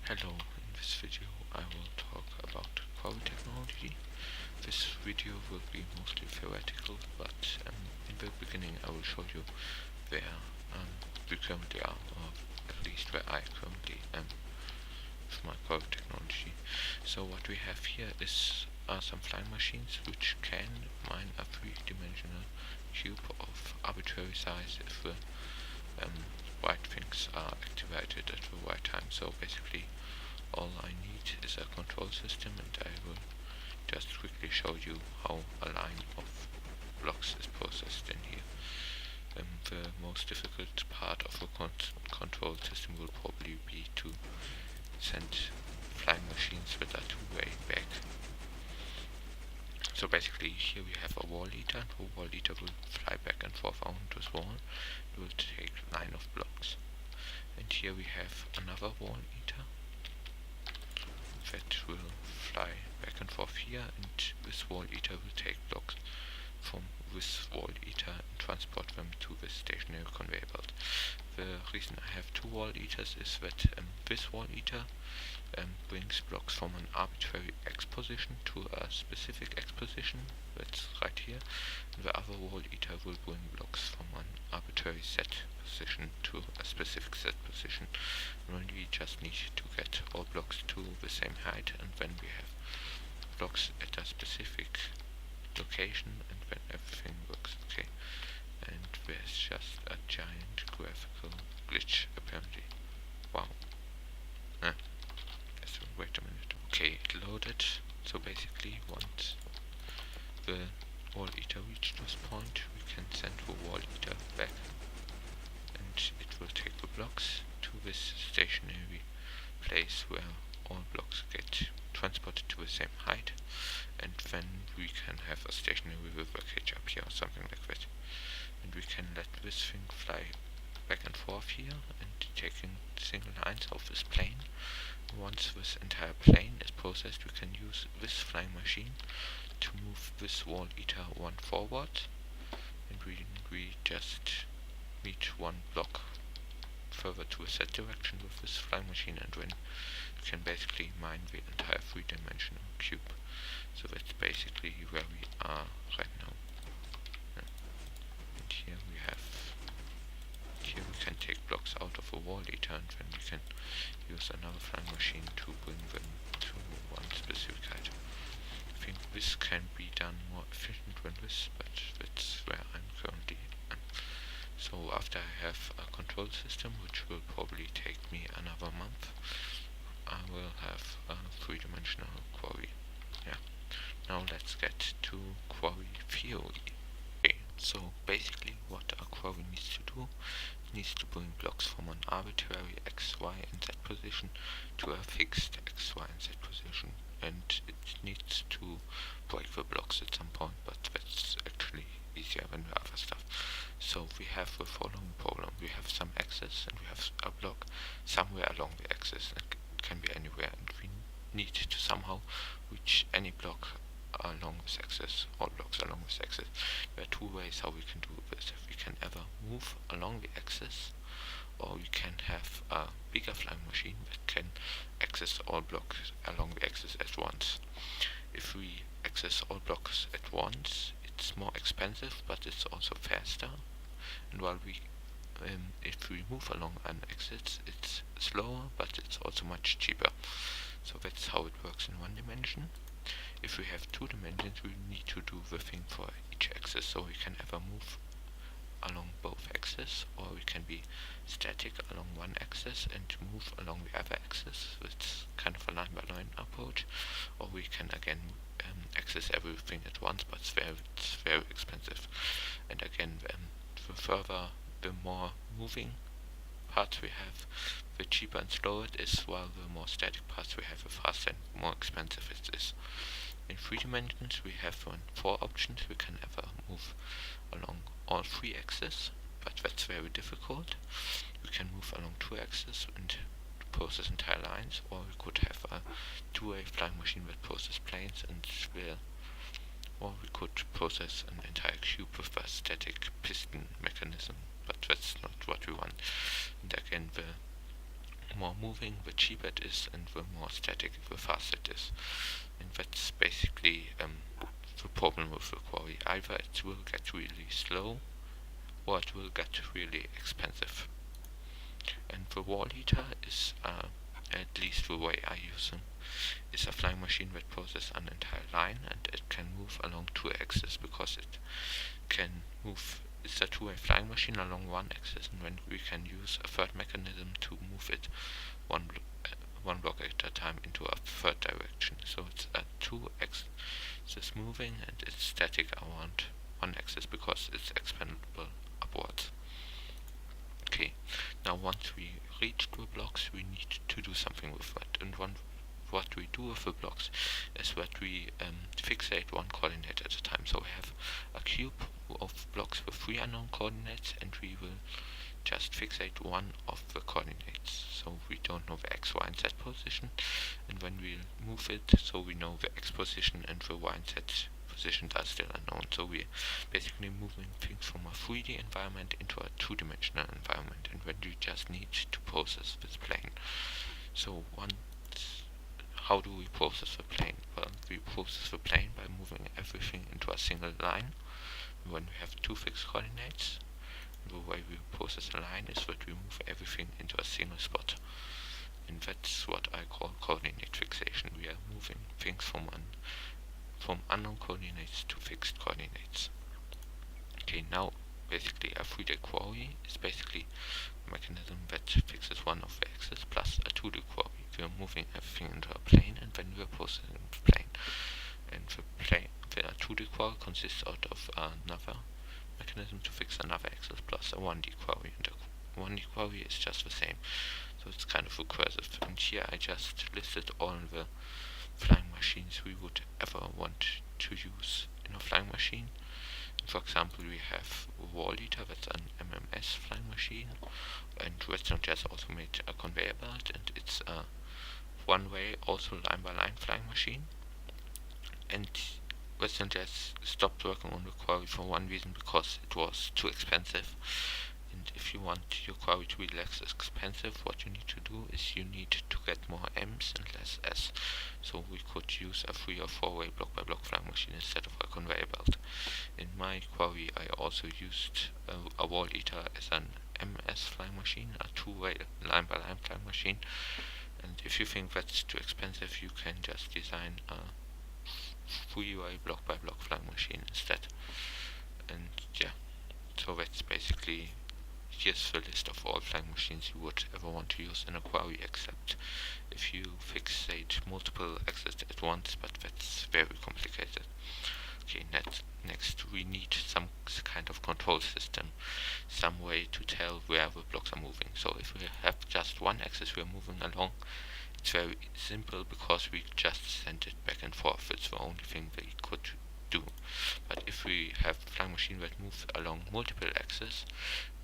Hello, in this video I will talk about Quarry technology. This video will be mostly theoretical, but in the beginning I will show you where we currently are, or at least where I currently am with my Quarry technology. So what we have here are some flying machines which can mine a three-dimensional cube of arbitrary size if the right things are activated at the right time. So basically all I need is a control system, and I will just quickly show you how a line of blocks is processed in here. The most difficult part of a control system will probably be to send flying machines with a two-way back. So basically here we have a wall eater, and the wall eater will fly back and forth on this wall. It will take a line of blocks. And here we have another wall eater that will fly back and forth here, and this wall eater will take blocks from this wall eater and transport them to the stationary conveyor belt. The reason I have two wall eaters is that this wall eater brings blocks from an arbitrary X position to a specific X position, that's right here, and the other wall eater will bring blocks from an arbitrary Z position to a specific Z position. And we just need to get all blocks to the same height, and then we have blocks at a specific location, and then everything works okay. And there's just a giant graphical glitch apparently. Wow. Wait a minute. Okay, it loaded. So basically, once the wall eater reached this point, we can send the wall eater back, and it will take the blocks to this stationary place where all blocks get transported to the same height, and then we can have a stationary river cage up here or something like that. And we can let this thing fly back and forth here, and taking single lines of this plane. Once this entire plane is processed, we can use this flying machine to move this wall eater one forward, and we just meet one block further to a Z direction with this flying machine, and then we can basically mine the entire three-dimensional cube. So that's basically where we are right now. And here we can take blocks out of a wall eater, and then we can use another flying machine to bring them to one specific height. I think this can be done more efficient than this, but that's where I'm currently am. So after I have a control system, which will probably take me another month, I will have a three-dimensional quarry. Yeah. Now let's get to quarry theory. So basically what a quarry needs to do, it needs to bring blocks from an arbitrary x, y and z position to a fixed x, y and z position, and it needs to break the blocks at some point, but that's actually easier than the other stuff. So we have the following problem. We have some axis, and we have a block somewhere along the axis, and it can be anywhere, and we need to somehow reach any block along this axis, all blocks along this axis. There are two ways how we can do this. We can either move along the axis, or we can have a bigger flying machine that can access all blocks along the axis at once. If we access all blocks at once, it's more expensive, but it's also faster. And while if we move along an axis, it's slower, but it's also much cheaper. So that's how it works in one dimension. If we have two dimensions, we need to do the thing for each axis, so we can either move along both axes, or we can be static along one axis and move along the other axis. It's kind of a line-by-line approach, or we can again access everything at once, but it's very expensive. And again, the more moving parts we have, the cheaper and slower it is, while the more static parts we have, the faster and more expensive it is. In three dimensions we have four options. We can either move along all three axes, but that's very difficult. We can move along two axes and process entire lines, or we could have a two-way flying machine that processes planes, or we could process an entire cube with a static piston mechanism, but that's not what we want. And again, more moving, the cheaper it is, and the more static, the faster it is. And that's basically the problem with the quarry. Either it will get really slow, or it will get really expensive. And the wall heater is, at least the way I use them, is a flying machine that processes an entire line, and it can move along two axes because it can move. It's a two-way flying machine along one axis, and then we can use a third mechanism to move it one block at a time into a third direction. So it's a two axis moving, and it's static around one axis because it's expandable upwards. Okay, now once we reach the blocks, we need to do something with that, and what we do with the blocks is that we fixate one coordinate at a time. So we have a cube of blocks with 3 unknown coordinates, and we will just fixate one of the coordinates. So we don't know the x, y, and z position, and when we move it, so we know the x position and the y and z positions are still unknown. So we're basically moving things from a 3D environment into a 2-dimensional environment, and then we just need to process this plane. So how do we process the plane? Well, we process the plane by moving everything into a single line. When we have 2 fixed coordinates, the way we process a line is that we move everything into a single spot. And that's what I call coordinate fixation. We are moving things from unknown coordinates to fixed coordinates. Okay, now basically a 3D quarry is basically a mechanism that fixes one of the axes plus a 2D quarry. We are moving everything into a plane, and then we are processing the plane. And the 2D quarry consists out of another mechanism to fix another axis plus a 1D quarry, and a 1D quarry is just the same. So it's kind of recursive. And here I just listed all the flying machines we would ever want to use in a flying machine. For example, we have a wall heater, that's an MMS flying machine, and Western Jazz also made a conveyor belt, and it's a one-way, also line-by-line flying machine. And Western Jazz stopped working on the quarry for one reason, because it was too expensive. And if you want your quarry to be less expensive, what you need to do is you need to get more M's and less S. So we could use a 3 or 4-way block-by-block flying machine instead of a conveyor belt. In my quarry I also used a wall heater as an MS flying machine, a 2-way line-by-line flying machine. And if you think that's too expensive, you can just design a 3-way block-by-block flying machine instead. And yeah, so that's basically, here's the list of all flying machines you would ever want to use in a quarry, except if you fixate multiple axes at once, but that's very complicated. Okay, next we need some kind of control system, some way to tell where the blocks are moving. So if we have just one axis we are moving along, it's very simple because we just send it back and forth. It's the only thing we could do. But if we have a flying machine that moves along multiple axes,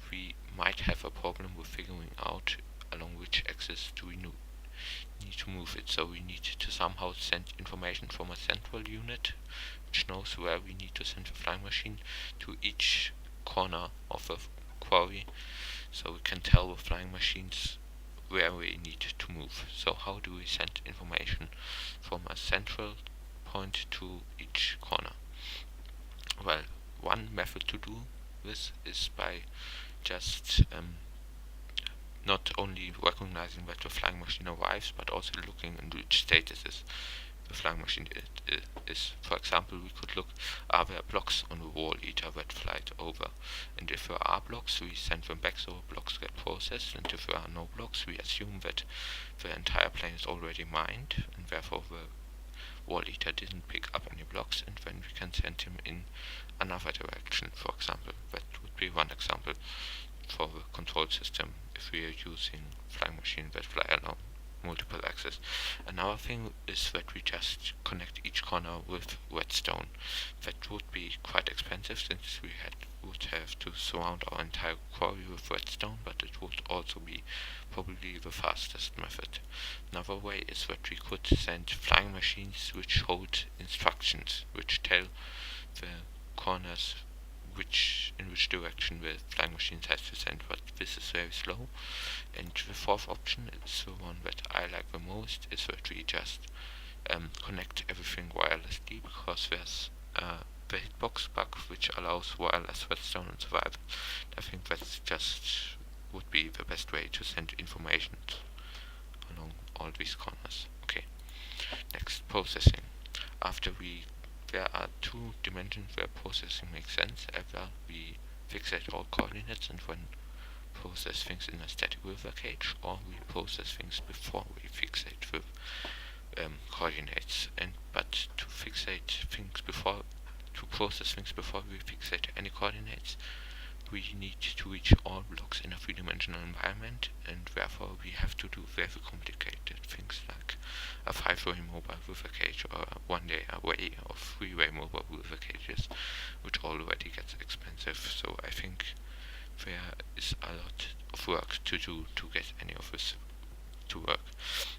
we might have a problem with figuring out along which axis do we need to move it. So we need to somehow send information from a central unit which knows where we need to send the flying machine to each corner of the quarry, so we can tell the flying machines where we need to move. So how do we send information from a central point to each corner? Well, one method to do this is by just not only recognizing that the flying machine arrives, but also looking in which status the flying machine is. For example, we could look, are there blocks on the wall heater that fly over? And if there are blocks, we send them back so blocks get processed, and if there are no blocks, we assume that the entire plane is already mined, and therefore the wall heater didn't pick up any blocks, and then we can send him in another direction, for example. That would be one example for the control system if we are using flying machines that fly along multiple axes. Another thing is that we just connect each corner with redstone. That would be quite expensive since we would have to surround our entire quarry with redstone, but it would also be probably the fastest method. Another way is that we could send flying machines which hold instructions, which tell the corners in which direction the flying machine has to send, but this is very slow. And the fourth option is the one that I like the most, is that we just connect everything wirelessly, because there's the hitbox bug which allows wireless redstone and survival. I think that's just would be the best way to send information along all these corners. Okay, next, processing. There are two dimensions where processing makes sense. Either we fixate all coordinates and then process things in a static river cage, or we process things before we fixate with coordinates. But to process things before we fixate any coordinates, we need to reach all blocks in a three-dimensional environment, and therefore we have to do very complicated things like a 5-way mobile with a cage, or a 1-day array of 3-way mobile with a cages, which already gets expensive. So I think there is a lot of work to do to get any of this to work.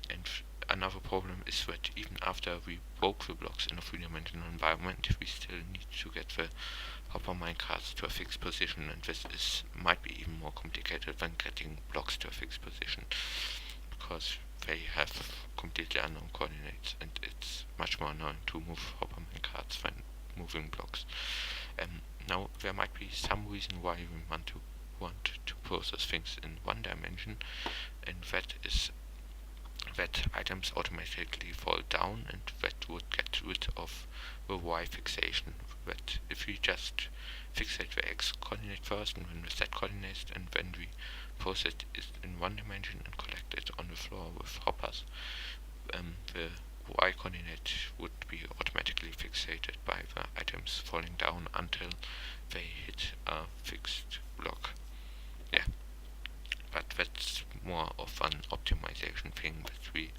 And another problem is that even after we broke the blocks in a three-dimensional environment, we still need to get the hopper minecarts to a fixed position, and this might be even more complicated than getting blocks to a fixed position, because they have completely unknown coordinates, and it's much more annoying to move hopper minecarts than moving blocks. Now there might be some reason why we want to process things in one dimension, and that is that items automatically fall down, and that would get rid of the Y fixation. That if we just fixate the X coordinate first and then the Z coordinates, and then we process it in one dimension and collect it on the floor with hoppers, the Y coordinate would be automatically fixated by the items falling down until they hit a fixed block. Yeah, but that's more of an optimization thing that we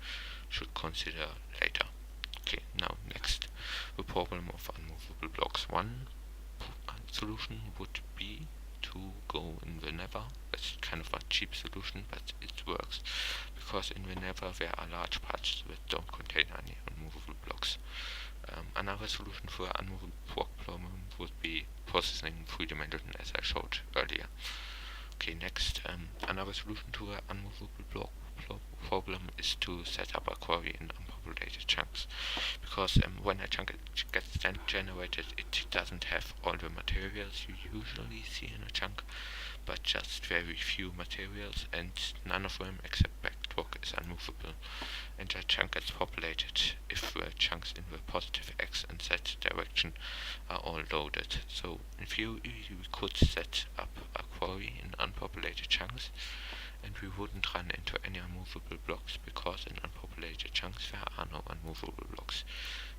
should consider later. Okay, now next, the problem of unmovable blocks. One solution would be to go in the nether. That's kind of a cheap solution, but it works, because in the nether there are large parts that don't contain any unmovable blocks. Another solution for an unmovable block problem would be processing 3D as I showed earlier. Okay, next, another solution to an unmovable block problem is to set up a quarry in unpopulated chunks, because when a chunk gets generated, it doesn't have all the materials you usually see in a chunk, but just very few materials, and none of them except bedrock is unmovable, and the chunk gets populated if the chunks in the positive X and Z direction are all loaded. So in theory we could set up a quarry in unpopulated chunks, and we wouldn't run into any unmovable blocks, because in unpopulated chunks there are no unmovable blocks.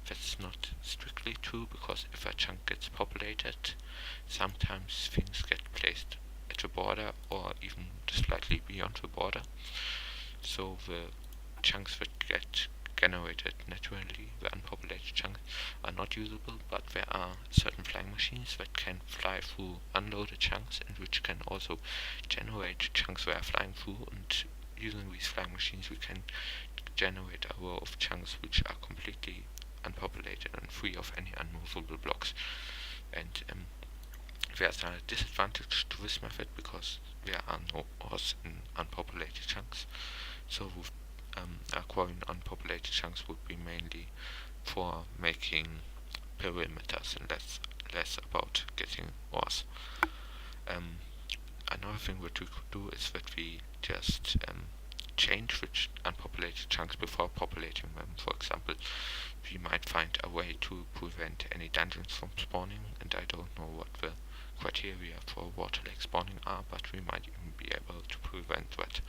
That's not strictly true, because if a chunk gets populated, sometimes things get placed at the border or even slightly beyond the border, so the chunks that get generated naturally, the unpopulated chunks, are not usable. But there are certain flying machines that can fly through unloaded chunks, and which can also generate chunks they are flying through, and using these flying machines we can generate a row of chunks which are completely unpopulated and free of any unmovable blocks. And there's a disadvantage to this method, because there are no ores in unpopulated chunks, so acquiring unpopulated chunks would be mainly for making perimeters and less about getting ores. Another thing that we could do is that we just change which unpopulated chunks before populating them. For example, we might find a way to prevent any dungeons from spawning, and I don't know what the criteria for water lake spawning are, but we might even be able to prevent that,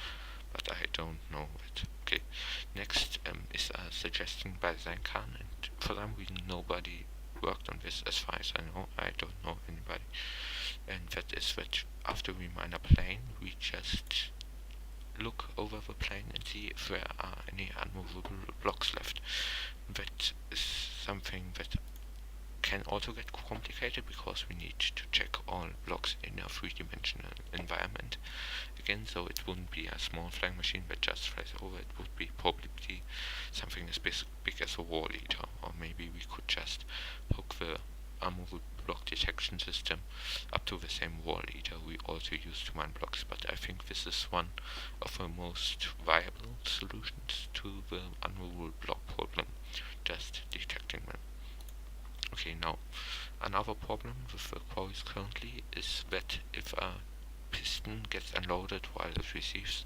but I don't know it. Okay, next is a suggestion by Zenkan, and for some reason nobody worked on this as far as I know. I don't know anybody, and that is that after we mine a plane, we just look over the plane and see if there are any unmovable blocks left. That is something that can also get complicated, because we need to check all blocks in a three-dimensional environment again, so it wouldn't be a small flying machine that just flies over. It would be probably something as big as a wall eater, or maybe we could just hook the unmovable block detection system to use to mine blocks, but I think this is one of the most viable solutions to the unmovable block problem, just detecting them. Okay, now another problem with the quarries currently is that if a piston gets unloaded while it receives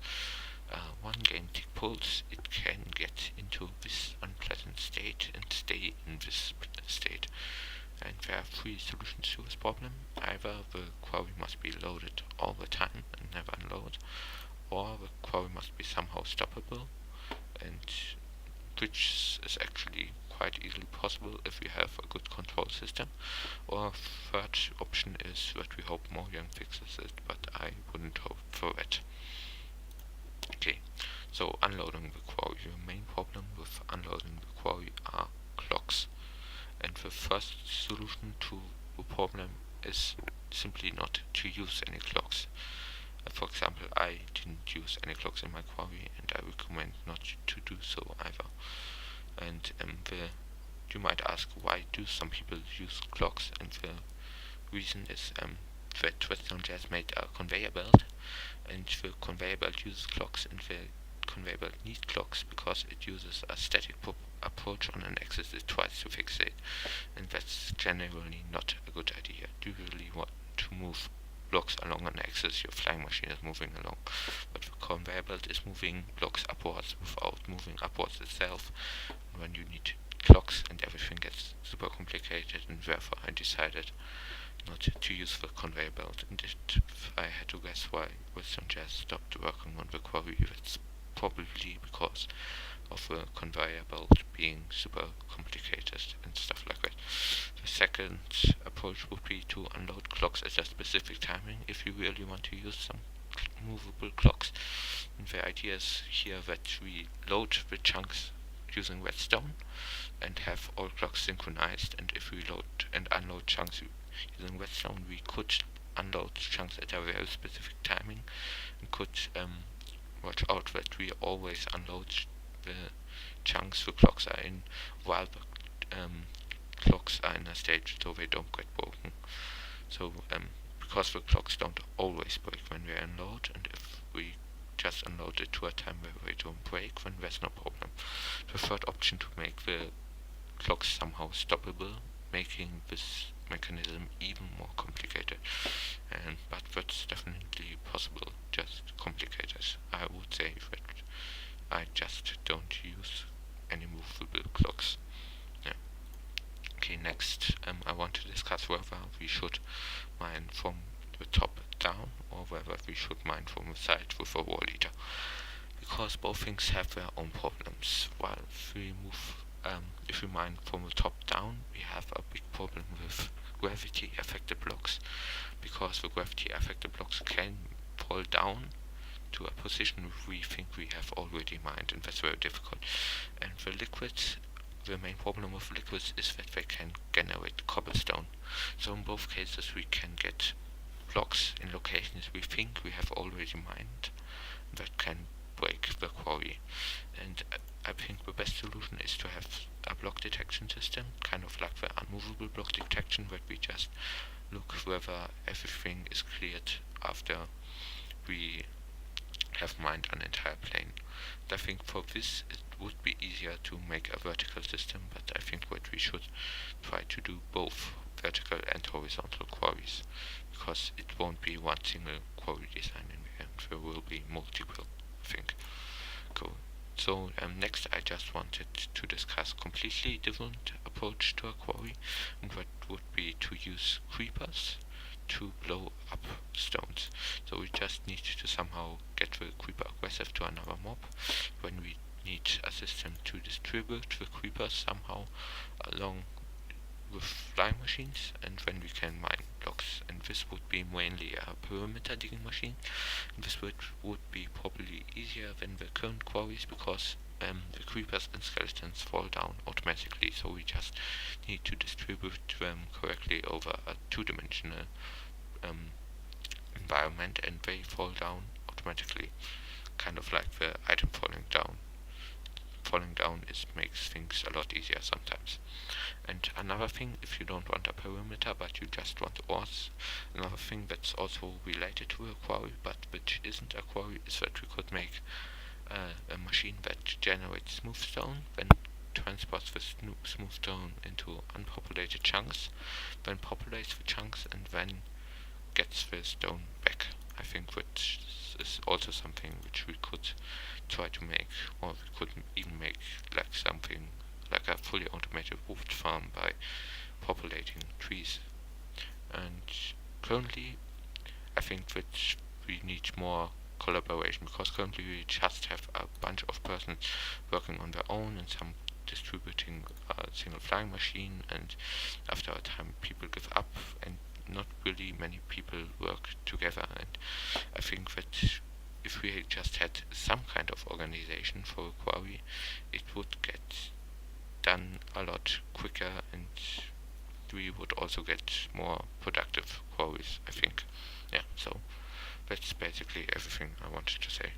one game tick pulse, it can get into this unpleasant state and stay in this state. And there are three solutions to this problem. Either the quarry must be loaded all the time and never unload, or the quarry must be somehow stoppable, and which is actually quite easily possible if we have a good control system. Or third option is that we hope Myren fixes it, but I wouldn't hope for that. Okay, so unloading the quarry. The main problem with unloading the quarry are clocks. And the first solution to the problem is simply not to use any clocks. For example, I didn't use any clocks in my quarry, and I recommend not to do so either. And you might ask, why do some people use clocks? And the reason is that Western Jazz made a conveyor belt, and the conveyor belt uses clocks, and the conveyor belt needs clocks because it uses a static approach on an axis it tries to fixate, and that's generally not a good idea. You really want to move blocks along an axis your flying machine is moving along, but the conveyor belt is moving blocks upwards without moving upwards itself. And when you need clocks and everything gets super complicated, and therefore I decided not to use the conveyor belt. And if I had to guess why Western Jazz stopped working on the quarry, it's probably because of the conveyor belt being super complicated and stuff like that. The second approach would be to unload clocks at a specific timing if you really want to use some movable clocks. And the idea is here that we load the chunks using redstone and have all clocks synchronized, and if we load and unload chunks using redstone, we could unload chunks at a very specific timing and could watch out that we always unload the chunks the clocks are in while the clocks are in a state so they don't get broken. So because the clocks don't always break when we unload, and if we just unload it to a time where they don't break, then there's no problem. The third option to make the clocks somehow stoppable, making this mechanism even more complicated, but that's definitely possible, just complicated. I would say that I just don't use any movable clocks. Yeah. Okay, next I want to discuss whether we should mine from the top down or whether we should mine from the side with a wall eater, because both things have their own problems. While if we mine from the top down, we have a big problem with gravity affected blocks, because the gravity affected blocks can fall down to a position we think we have already mined, and that's very difficult. And the main problem with liquids is that they can generate cobblestone. So in both cases we can get blocks in locations we think we have already mined that can break the quarry. And I think the best solution is to have a block detection system, kind of like the unmovable block detection, where we just look whether everything is cleared after we have mined an entire plane. And I think for this it would be easier to make a vertical system, but I think that we should try to do both vertical and horizontal quarries, because it won't be one single quarry design in the end, there will be multiple, I think. Cool. So next I just wanted to discuss completely different approach to a quarry, and that would be to use creepers to blow up stones. So we just need to somehow get the creeper aggressive to another mob, when we need a system to distribute the creepers somehow along with flying machines, and when we can mine blocks. And this would be mainly a perimeter digging machine, and this would be probably easier than the current quarries, because the creepers and skeletons fall down automatically, so we just need to distribute them correctly over a two-dimensional environment, and they fall down automatically, kind of like the item falling down falling down makes things a lot easier sometimes. And another thing, if you don't want a perimeter but you just want ores, another thing that's also related to a quarry but which isn't a quarry is that we could make a machine that generates smooth stone, then transports the smooth stone into unpopulated chunks, then populates the chunks, and then gets the stone back. I think that is also something which we could try to make, or we could even make like something like a fully automated wood farm by populating trees. And currently I think that we need more collaboration, because currently we just have a bunch of persons working on their own and some distributing a single flying machine, and after a time people give up and not really many people work together. And I think that if we just had some kind of organization for a quarry, it would get done a lot quicker, and we would also get more productive quarries, I think. Yeah, so that's basically everything I wanted to say.